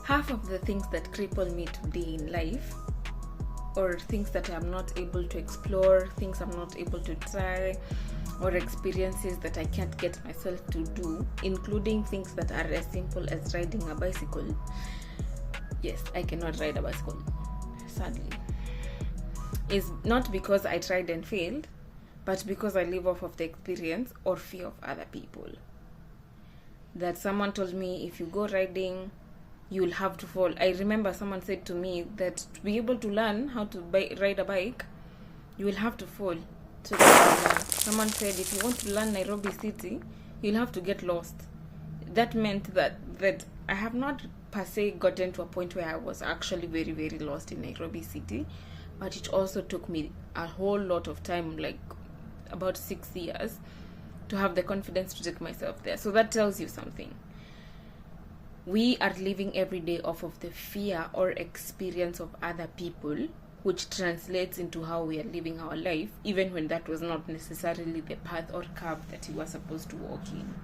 half of the things that cripple me today in life, or things that I'm not able to explore, things I'm not able to try, or experiences that I can't get myself to do, including things that are as simple as riding a bicycle. Yes, I cannot ride a bicycle, sadly. Is not because I tried and failed, but because I live off of the experience or fear of other people. That someone told me, if you go riding, you'll have to fall. I remember someone said to me that to be able to learn how to ride a bike, you will have to fall. So someone said, if you want to learn Nairobi City, you'll have to get lost. That meant that I have not per se gotten to a point where I was actually very, very lost in Nairobi City, but it also took me a whole lot of time, like about 6 years, to have the confidence to take myself there. So that tells you something. We are living every day off of the fear or experience of other people, which translates into how we are living our life, even when that was not necessarily the path or curve that you were supposed to walk in.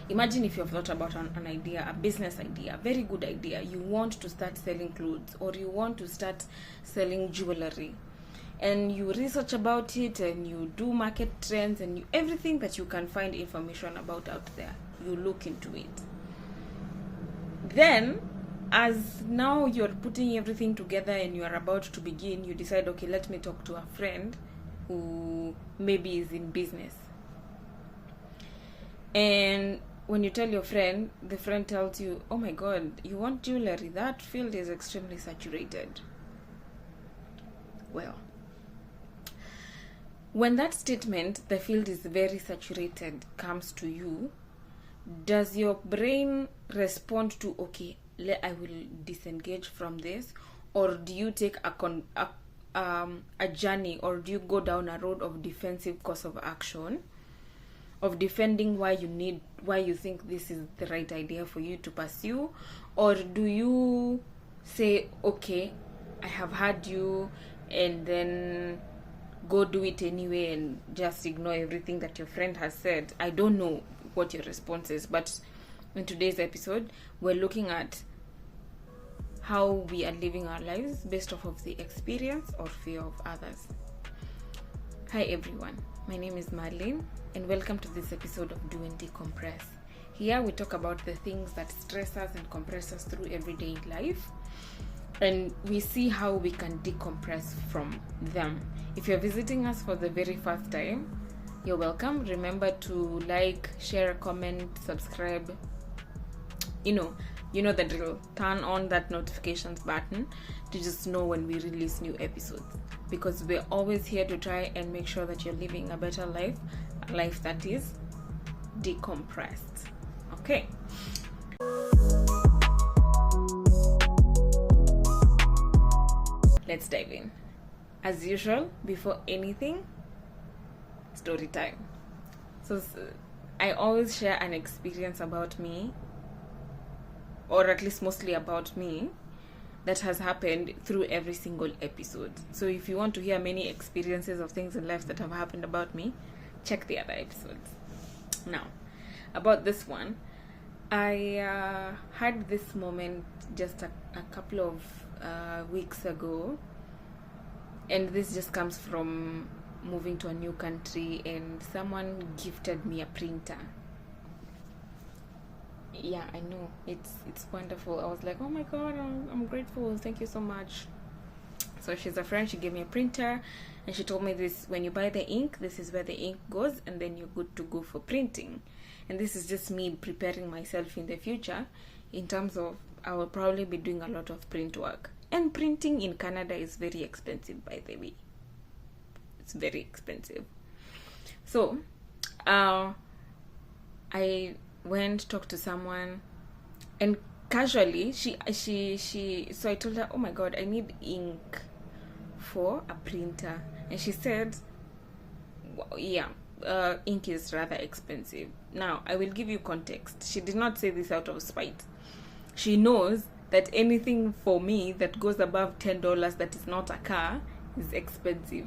Imagine if you have thought about an idea, a business idea, a very good idea. You want to start selling clothes, or you want to start selling jewelry, and you research about it, and you do market trends, and everything that you can find information about out there, you look into it. Then, as now you're putting everything together and you are about to begin, you decide, okay, let me talk to a friend who maybe is in business. And when you tell your friend, the friend tells you, oh my God, you want jewelry? That field is extremely saturated. Well, when that statement, the field is very saturated, comes to you, does your brain respond to, okay, I will disengage from this? Or do you take a journey, or do you go down a road of defensive course of action, of defending why you think this is the right idea for you to pursue? Or do you say, okay, I have heard you, and then go do it anyway and just ignore everything that your friend has said? I don't know what your response is, but in today's episode, we're looking at how we are living our lives based off of the experience or fear of others. Hi everyone, my name is Marlene, and welcome to this episode of Do Decompress. Here we talk about the things that stress us and compress us through everyday life, and we see how we can decompress from them. If you're visiting us for the very first time, you're welcome. Remember to like, share, comment, subscribe. You know the drill. Turn on that notifications button to just know when we release new episodes, because we're always here to try and make sure that you're living a better life, a life that is decompressed. Okay. Let's dive in. As usual, before anything, story time. So I always share an experience about me, or at least mostly about me, that has happened through every single episode. So if you want to hear many experiences of things in life that have happened about me, check the other episodes. Now, about this one, I had this moment just a couple of weeks ago, and this just comes from moving to a new country, and someone gifted me a printer. Yeah, I know, it's wonderful. I was like, oh my God, I'm grateful, thank you so much. So she's a friend, she gave me a printer, and she told me this: when you buy the ink, this is where the ink goes, and then you're good to go for printing. And this is just me preparing myself in the future, in terms of I will probably be doing a lot of print work. And printing in Canada is very expensive, by the way. It's very expensive. So I went, talked to someone, and casually so I told her, oh my God, I need ink for a printer. And she said, yeah, ink is rather expensive. Now, I will give you context. She did not say this out of spite. She knows that anything for me that goes above $10 that is not a car is expensive.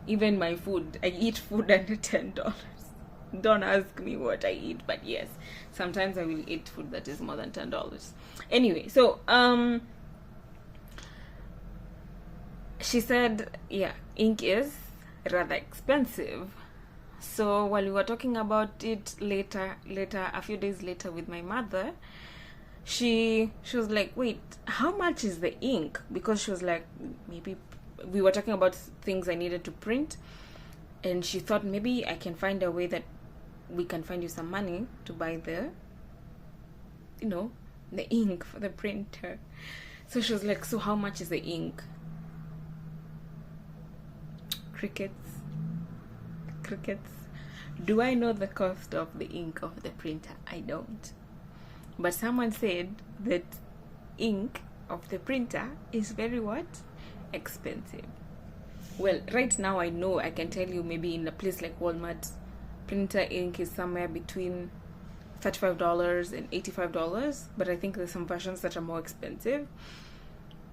Even my food, I eat food under $10. Don't ask me what I eat, but yes, sometimes I will eat food that is more than $10. Anyway, so she said, yeah, ink is rather expensive. So while we were talking about it later, a few days later with my mother, she was like, wait, how much is the ink? Because she was like, maybe we were talking about things I needed to print, and she thought maybe I can find a way that we can find you some money to buy the ink for the printer. So she was like, so how much is the ink? Crickets. Do I know the cost of the ink of the printer? I don't. But someone said that ink of the printer is very what? Expensive. Well, right now I know, I can tell you, maybe in a place like Walmart, printer ink is somewhere between $35 and $85, but I think there's some versions that are more expensive.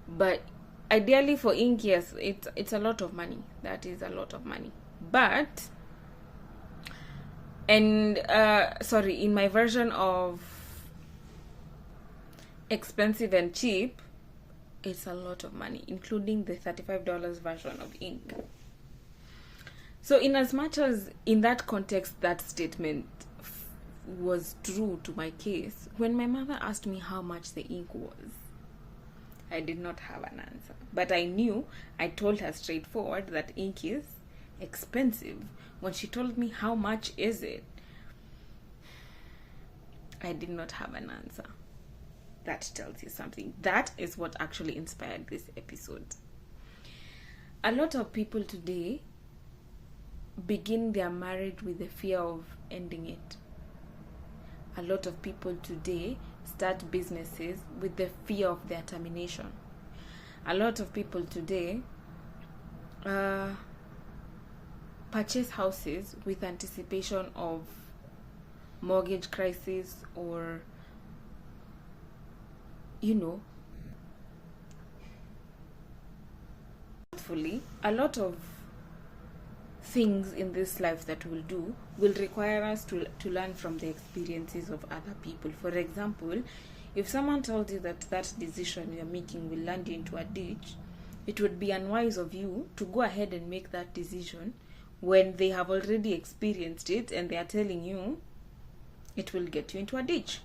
But ideally for ink, yes, it's a lot of money. That is a lot of money. But in my version of expensive and cheap, it's a lot of money, including the $35 version of ink. So in as much as in that context that statement was true to my case, when my mother asked me how much the ink was, I did not have an answer. But I told her straightforward that ink is expensive. When she told me how much is it, I did not have an answer. That tells you something. That is what actually inspired this episode. A lot of people today begin their marriage with the fear of ending it. A lot of people today start businesses with the fear of their termination. A lot of people today purchase houses with anticipation of mortgage crisis or hopefully a lot of things in this life that we'll do will require us to learn from the experiences of other people. For example, if someone told you that decision you're making will land you into a ditch, it would be unwise of you to go ahead and make that decision when they have already experienced it and they are telling you it will get you into a ditch.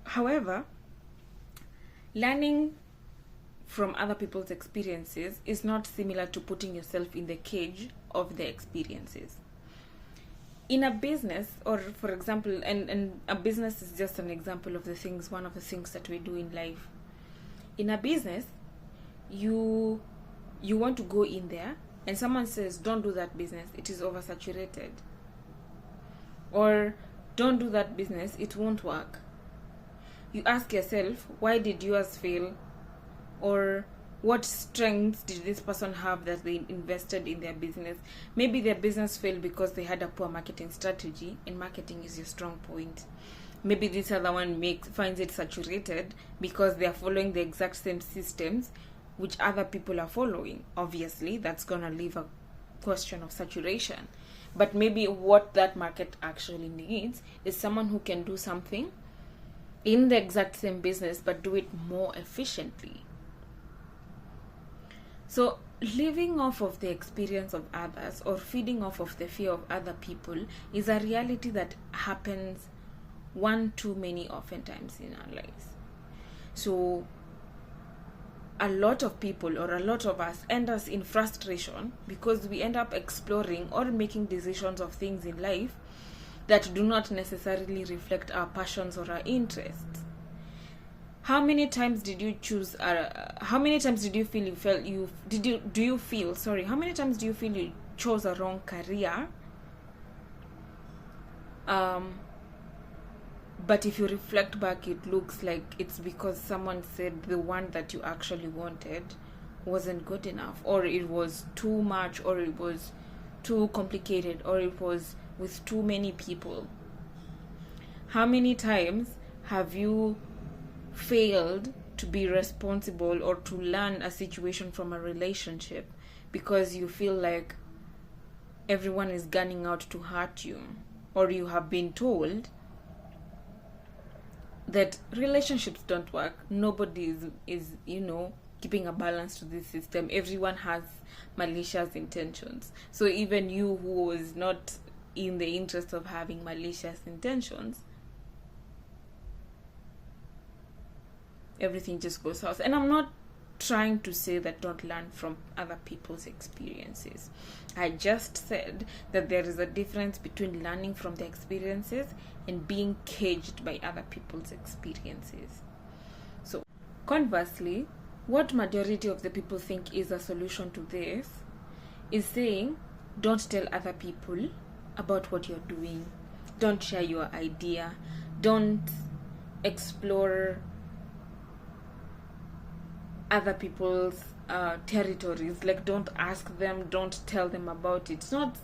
However, learning from other people's experiences is not similar to putting yourself in the cage of their experiences. In a business, or for example, and a business is just an example of one of the things that we do in life. In a business, you want to go in there and someone says, don't do that business, it is oversaturated. Or don't do that business, it won't work. You ask yourself, why did yours fail? Or what strengths did this person have that they invested in their business? Maybe their business failed because they had a poor marketing strategy, and marketing is your strong point. Maybe this other one finds it saturated because they are following the exact same systems which other people are following. Obviously, that's going to leave a question of saturation. But maybe what that market actually needs is someone who can do something in the exact same business but do it more efficiently. So living off of the experience of others or feeding off of the fear of other people is a reality that happens one too many oftentimes in our lives. So a lot of people or a lot of us end us in frustration because we end up exploring or making decisions of things in life that do not necessarily reflect our passions or our interests. How many times did you feel you chose a wrong career? But if you reflect back, it looks like it's because someone said the one that you actually wanted wasn't good enough, or it was too much, or it was too complicated, or it was with too many people. How many times have you failed to be responsible or to learn a situation from a relationship because you feel like everyone is gunning out to hurt you, or you have been told that relationships don't work. Nobody is keeping a balance to this system. Everyone has malicious intentions. So even you who was not in the interest of having malicious intentions, everything just goes south. And I'm not trying to say that don't learn from other people's experiences. I just said that there is a difference between learning from their experiences and being caged by other people's experiences. So conversely, what majority of the people think is a solution to this is saying, don't tell other people about what you're doing. Don't share your idea. Don't explore other people's territories. Like, don't ask them, don't tell them about it. It's not,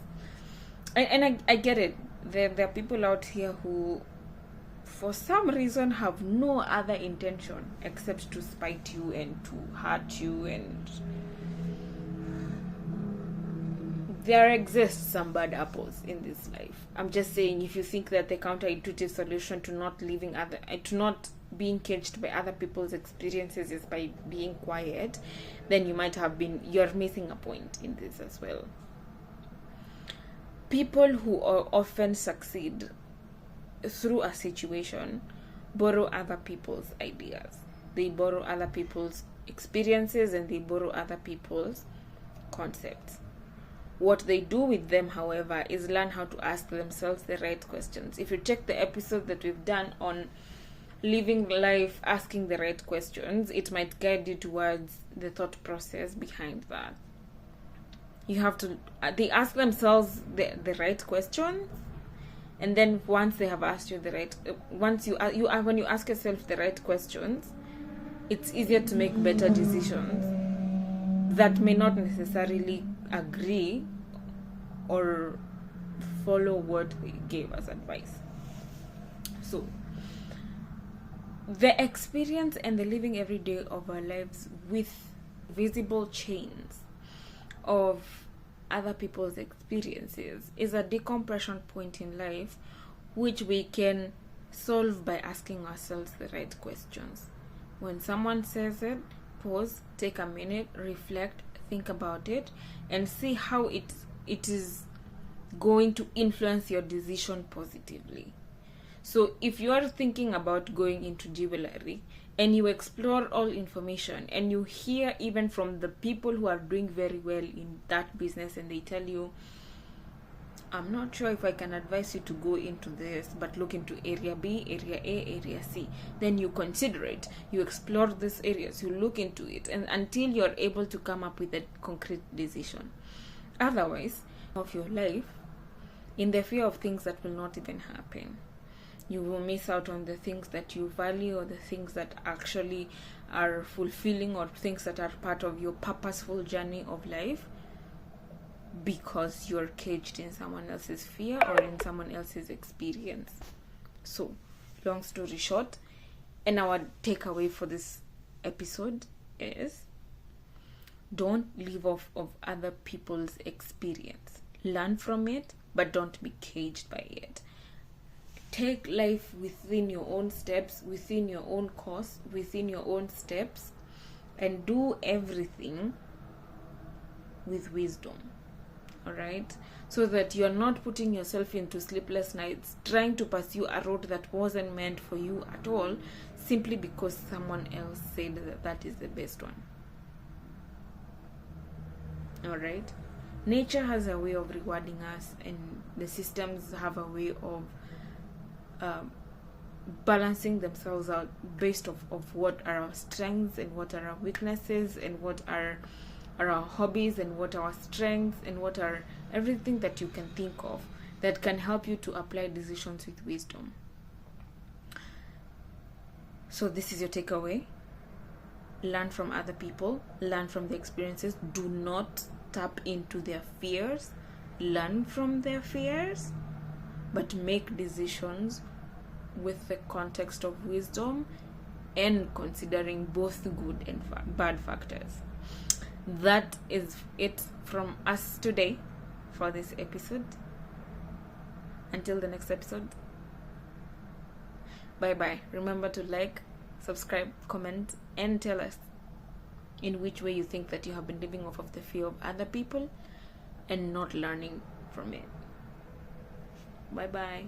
and I get it. There are people out here who, for some reason, have no other intention except to spite you and to hurt you, and there exists some bad apples in this life. I'm just saying, if you think that the counterintuitive solution to not being caged by other people's experiences is by being quiet, then you're missing a point in this as well. People who often succeed through a situation borrow other people's ideas. They borrow other people's experiences, and they borrow other people's concepts. What they do with them, however, is learn how to ask themselves the right questions. If you check the episode that we've done on living life asking the right questions, it might guide you towards the thought process behind that. You have to, they ask themselves the right questions, and then once they have asked you when you ask yourself the right questions, it's easier to make better decisions that may not necessarily agree or follow what they gave as advice. So the experience and the living every day of our lives with visible chains of other people's experiences is a decompression point in life, which we can solve by asking ourselves the right questions. When someone says it, pause, take a minute, reflect, think about it, and see how it is going to influence your decision positively. So if you are thinking about going into jewelry and you explore all information and you hear even from the people who are doing very well in that business, and they tell you, I'm not sure if I can advise you to go into this, but look into area B, area A, area C. Then you consider it, you explore these areas, you look into it, and until you're able to come up with a concrete decision. Otherwise, of your life, in the fear of things that will not even happen, you will miss out on the things that you value, or the things that actually are fulfilling, or things that are part of your purposeful journey of life, because you're caged in someone else's fear or in someone else's experience. So, long story short, and our takeaway for this episode is, don't live off of other people's experience. Learn from it, but don't be caged by it. Take life within your own steps, within your own course, within your own steps, and do everything with wisdom. Alright? So that you're not putting yourself into sleepless nights trying to pursue a road that wasn't meant for you at all, simply because someone else said that is the best one. Alright? Nature has a way of rewarding us, and the systems have a way of balancing themselves out based of what are our strengths and what are our weaknesses, and what are our hobbies and what are our strengths, and what are everything that you can think of that can help you to apply decisions with wisdom. So this is your takeaway. Learn from other people, learn from the experiences. Do not tap into their fears. Learn from their fears, but make decisions with the context of wisdom and considering both good and bad factors. That is it from us today. for this episode. Until the next episode, bye bye. Remember to like, subscribe, comment, and tell us in which way you think that you have been living off of the fear of other people and not learning from it. Bye bye.